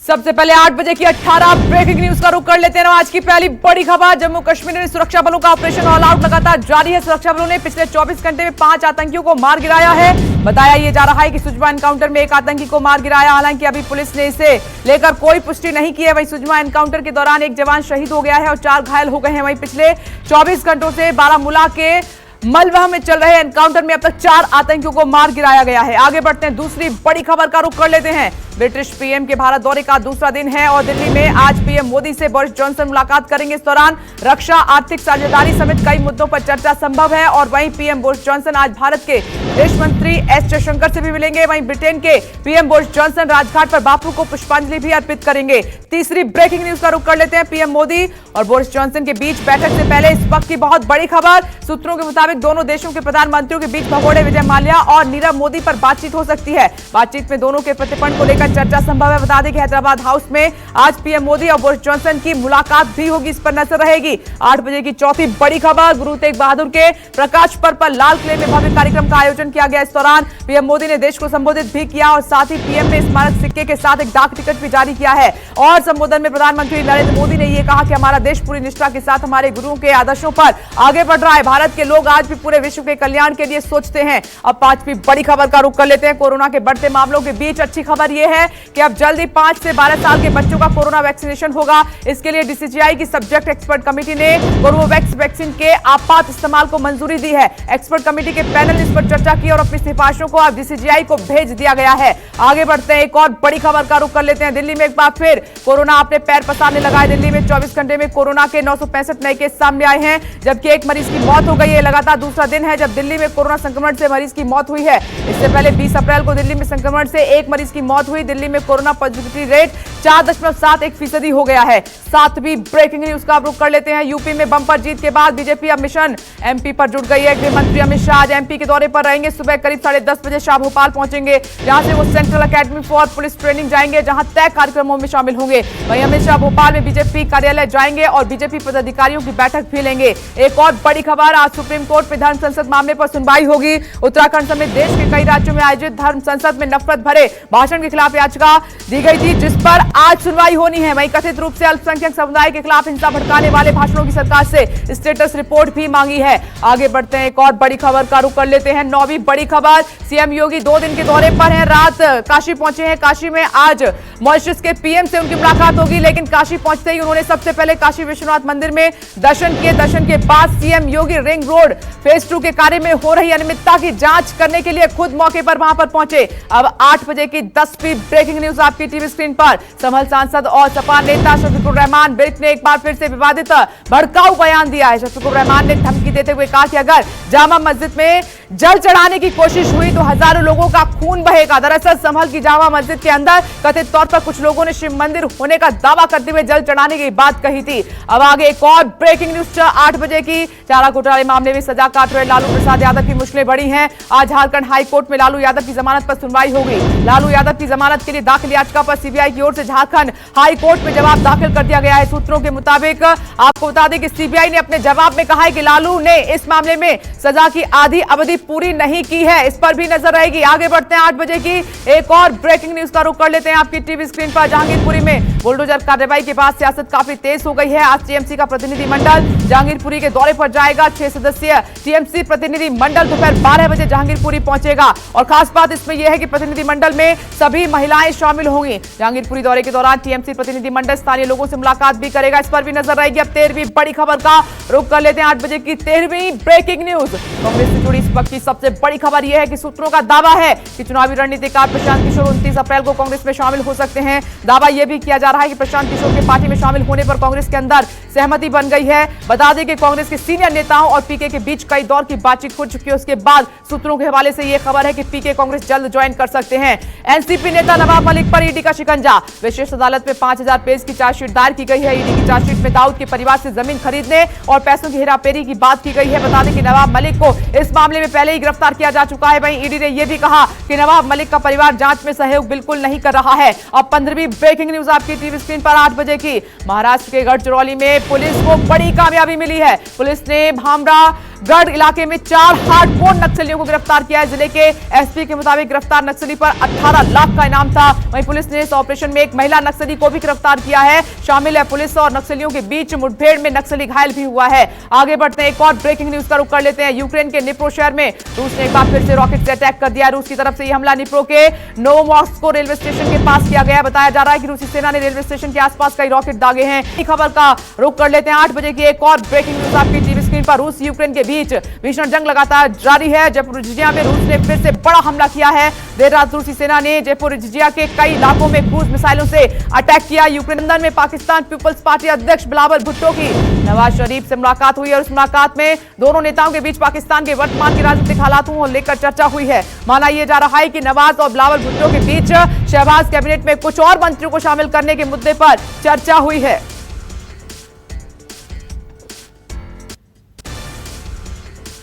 सबसे पहले 8 बजे की 18 ब्रेकिंग न्यूज का रुख कर लेते हैं। आज की पहली बड़ी खबर, जम्मू कश्मीर में सुरक्षा बलों का ऑपरेशन ऑल आउट लगातार जारी है। सुरक्षा बलों ने पिछले 24 घंटे में 5 आतंकियों को मार गिराया है। बताया यह जा रहा है कि सुजमा एनकाउंटर में एक आतंकी को मार गिराया। हालांकि अभी पुलिस ने इसे लेकर कोई पुष्टि नहीं की है। वहीं सुजमा एनकाउंटर के दौरान एक जवान शहीद हो गया है और 4 घायल हो गए हैं। वहीं पिछले 24 घंटों से बारामूला के मलबा में चल रहे एनकाउंटर में अब तक 4 आतंकियों को मार गिराया गया है। आगे बढ़ते हैं, दूसरी बड़ी खबर का रुख कर लेते हैं। ब्रिटिश पीएम के भारत दौरे का दूसरा दिन है और दिल्ली में आज पीएम मोदी से बोरिस जॉनसन मुलाकात करेंगे। इस दौरान रक्षा, आर्थिक साझेदारी समेत कई मुद्दों पर चर्चा संभव है। और वहीं पीएम बोरिस जॉनसन आज भारत के विदेश मंत्री एस जयशंकर से भी मिलेंगे। वहीं ब्रिटेन के पीएम बोरिस जॉनसन राजघाट पर बापू को पुष्पांजलि भी अर्पित करेंगे। तीसरी ब्रेकिंग न्यूज का रुख कर लेते हैं। पीएम मोदी और बोरिस जॉनसन के बीच बैठक से पहले इस वक्त की बहुत बड़ी खबर। सूत्रों के मुताबिक दोनों देशों के प्रधानमंत्रियों के बीच भगोड़े विजय माल्या और नीरव मोदी पर बातचीत हो सकती है। बातचीत में दोनों के प्रतिपन्न को लेकर चर्चा संभव है। बता दें कि हैदराबाद हाउस में आज पीएम मोदी और बोरिस जॉनसन की मुलाकात भी होगी, इस पर नजर रहेगी। 8 बजे की चौथी बड़ी खबर, गुरु तेग बहादुर के प्रकाश पर्व पर लाल किले में भव्य कार्यक्रम का आयोजन किया गया। इस दौरान पीएम मोदी ने देश को संबोधित भी किया और साथ ही पीएम ने स्मारक सिक्के के साथ एक डाक टिकट भी जारी किया है। और संबोधन में प्रधानमंत्री नरेंद्र मोदी ने यह कहा कि हमारा देश पूरी निष्ठा के साथ हमारे गुरुओं के आदर्शों पर आगे बढ़ रहा है। भारत के लोग आज भी पूरे विश्व के कल्याण के लिए सोचते हैं। अब 5वीं बड़ी खबर का रुख कर लेते हैं। कोरोना के बढ़ते मामलों के बीच अच्छी खबर यह है कि अब जल्दी 5 से 12 साल के बच्चों का कोरोना वैक्सीनेशन होगा। इसके लिए डीसीजीआई की सब्जेक्ट एक्सपर्ट कमेटी ने कोरोवैक्स वैक्सीन के आपात इस्तेमाल को मंजूरी दी है। एक्सपर्ट कमेटी के पैनल ने इस पर चर्चा की और अपनी सिफारिशों को अब डीसीजीआई को भेज दिया गया है। आगे बढ़ते हैं, एक और बड़ी खबर का रुख कर लेते हैं। दिल्ली में एक बार फिर कोरोना अपने पैर पसारने लगा है। दिल्ली में 24 घंटे में कोरोना के 965 नए केस सामने आए हैं, जबकि एक मरीज की मौत हो गई है। लगातार दूसरा दिन है जब दिल्ली में कोरोना संक्रमण से मरीज की मौत हुई है। इससे पहले 20 अप्रैल को दिल्ली में संक्रमण से एक मरीज की मौत हुई। दिल्ली में कोरोना पॉजिटिविटी रेट 4.71% हो गया है। 7वीं ब्रेकिंग न्यूज का रुख कर लेते हैं। यूपी में बम्पर जीत के बाद बीजेपी अब मिशन एमपी पर जुट गई है। गृह मंत्री अमित शाह आज एमपी के दौरे पर रहेंगे। सुबह करीब 10:30 बजे शाह भोपाल पहुंचेंगे, जहां से वो central academy for police training जाएंगे, जहां तय कार्यक्रमों में शामिल होंगे। वहीं अमित शाह भोपाल में बीजेपी कार्यालय जाएंगे और बीजेपी पदाधिकारियों की बैठक भी लेंगे। एक और बड़ी खबर, आज सुप्रीम कोर्ट में धर्म संसद मामले पर सुनवाई होगी। उत्तराखंड समेत देश के कई राज्यों में आयोजित धर्म संसद में नफरत भरे भाषण के खिलाफ याचिका दी गई थी, जिस पर आज सुनवाई होनी है। वहीं कथित रूप से अल्पसंख्यक समुदाय के खिलाफ हिंसा भड़काने वाले भाषणों की सरकार से स्टेटस रिपोर्ट भी मांगी है। आगे बढ़ते हैं, एक और बड़ी खबर का रुख कर लेते हैं। 9वीं बड़ी खबर, सीएम योगी 2 दिन के दौरे पर हैं। रात काशी पहुंचे हैं। काशी में आज मॉरिशस के पीएम से उनकी मुलाकात होगी, लेकिन काशी पहुंचते ही उन्होंने सबसे पहले काशी विश्वनाथ मंदिर में दर्शन किए। दर्शन के बाद सीएम योगी रिंग रोड फेज 2 के कार्य में हो रही अनियमितता की जांच करने के लिए खुद मौके पर वहां पर पहुंचे। अब 8 बजे की 10वीं ब्रेकिंग न्यूज आपकी टीवी स्क्रीन पर। संभल सांसद और सपा नेता शफीकुर रहमान बिर्क ने एक बार फिर से विवादित भड़काऊ बयान दिया है। शफीकुर रहमान ने धमकी देते हुए कहा कि अगर जामा मस्जिद में जल चढ़ाने की कोशिश हुई तो हजारों लोगों का खून बहेगा। दरअसल संभल की जामा मस्जिद के अंदर कथित तौर पर कुछ लोगों ने शिव मंदिर होने का दावा करते हुए जल चढ़ाने की बात कही थी। अब आगे एक और ब्रेकिंग न्यूज 8 बजे की। चारा घोटाले मामले में सजा काट रहे लालू प्रसाद यादव की मुश्किलें बढ़ी हैं। आज झारखंड हाई कोर्ट में लालू यादव की जमानत पर सुनवाई होगी। लालू यादव की जमानत के लिए दाखिल याचिका पर सीबीआई की ओर से झारखंड हाई कोर्ट में जवाब दाखिल कर दिया गया है। सूत्रों के मुताबिक आपको बता दें कि सीबीआई ने अपने जवाब में कहा है कि लालू ने इस मामले में सजा की आधी अवधि पूरी नहीं की है। इस पर भी नजर रहेगी। आगे बढ़ते हैं, 8 बजे की एक और ब्रेकिंग न्यूज का रुख कर लेते हैं आपकी टीवी स्क्रीन पर। जहांगीरपुरी में बुलडोजर कार्रवाई के बाद सियासत काफी तेज हो गई है। आज टीएमसी का प्रतिनिधिमंडल जहांगीरपुरी के दौरे पर जाएगा। 6 सदस्यीय टीएमसी प्रतिनिधिमंडल दोपहर 12 बजे जहांगीरपुरी पहुंचेगा और खास बात इसमें यह है कि प्रतिनिधिमंडल में सभी महिलाएं शामिल होंगी। जहांगीरपुरी दौरे के दौरान टीएमसी प्रतिनिधिमंडल स्थानीय लोगों से मुलाकात भी करेगा, इस पर भी नजर रहेगी। अब 13वीं बड़ी खबर का रुख कर लेते हैं। 8 बजे की 13वीं ब्रेकिंग न्यूज। कांग्रेस से जुड़ी इस वक्त की सबसे बड़ी खबर यह है कि सूत्रों का दावा है कि चुनावी रणनीतिकार प्रशांत किशोर 29 अप्रैल को कांग्रेस में शामिल हो सकते हैं। दावा यह भी किया जा रहा है कि प्रशांत किशोर के पार्टी में शामिल होने पर कांग्रेस के अंदर सहमति बन गई है। बता दें कि कांग्रेस के सीनियर नेताओं और पीके के बीच कई दौर की बातचीत हो चुकी है। उसके बाद सूत्रों के हवाले से यह खबर है कि पीके कांग्रेस जल्द ज्वाइन कर सकते हैं। एनसीपी नेता नवाब मलिक पर ईडी का शिकंजा। विशेष अदालत में 5000 पेज की चार्जशीट दायर की गई है। ईडी की चार्जशीट में दाऊद के परिवार से जमीन खरीदने और पैसों की हेराफेरी की बात की गई है। बता दें कि नवाब मलिक को इस मामले में पहले ही गिरफ्तार किया जा चुका है। वहीं ईडी ने यह भी कहा कि नवाब मलिक का परिवार जांच में सहयोग बिल्कुल नहीं कर रहा है। अब 15वीं ब्रेकिंग न्यूज आपकी टीवी स्क्रीन पर 8 बजे की। महाराष्ट्र के गढ़चिरौली में पुलिस को बड़ी कामयाबी मिली है। पुलिस ने भामरा गढ़ इलाके में 4 हार्डकोर नक्सलियों को गिरफ्तार किया है। जिले के एसपी के मुताबिक गिरफ्तार नक्सली पर 18 लाख का इनाम था। वहीं पुलिस ने इस ऑपरेशन में एक महिला नक्सली को भी गिरफ्तार किया है। शामिल है पुलिस और नक्सलियों के बीच मुठभेड़ में नक्सली घायल भी हुआ है। आगे बढ़ते हैं, एक और ब्रेकिंग न्यूज का रुख कर लेते हैं। यूक्रेन के निप्रो शहर में रूस ने एक बार फिर से रॉकेट से अटैक कर दिया। रूस की तरफ से यह हमला निप्रो के नोवोमोर्स्क रेलवे स्टेशन के पास किया गया। बताया जा रहा है कि रूसी सेना ने रेलवे स्टेशन के आसपास कई रॉकेट दागे हैं। इस खबर का रुख कर लेते हैं 8 बजे की एक और ब्रेकिंग न्यूज आपकी टीवी स्क्रीन पर। रूस यूक्रेन के बीच भीषण जंग लगातार जारी है। जयपुर में रूस ने फिर से बड़ा हमला किया है। देर रात रूसी सेना ने जयपुर के कई इलाकों में क्रूज मिसाइलों से अटैक किया। यूक्रेन लंदन में पाकिस्तान पीपल्स पार्टी अध्यक्ष बिलावल भुट्टो की नवाज शरीफ से मुलाकात हुई और इस मुलाकात में दोनों नेताओं के बीच पाकिस्तान के वर्तमान के राजनीतिक हालातों को लेकर चर्चा हुई है। माना यह जा रहा है कि नवाज और बिलावल भुट्टो के बीच शहबाज कैबिनेट में कुछ और मंत्रियों को शामिल करने के मुद्दे पर चर्चा हुई है।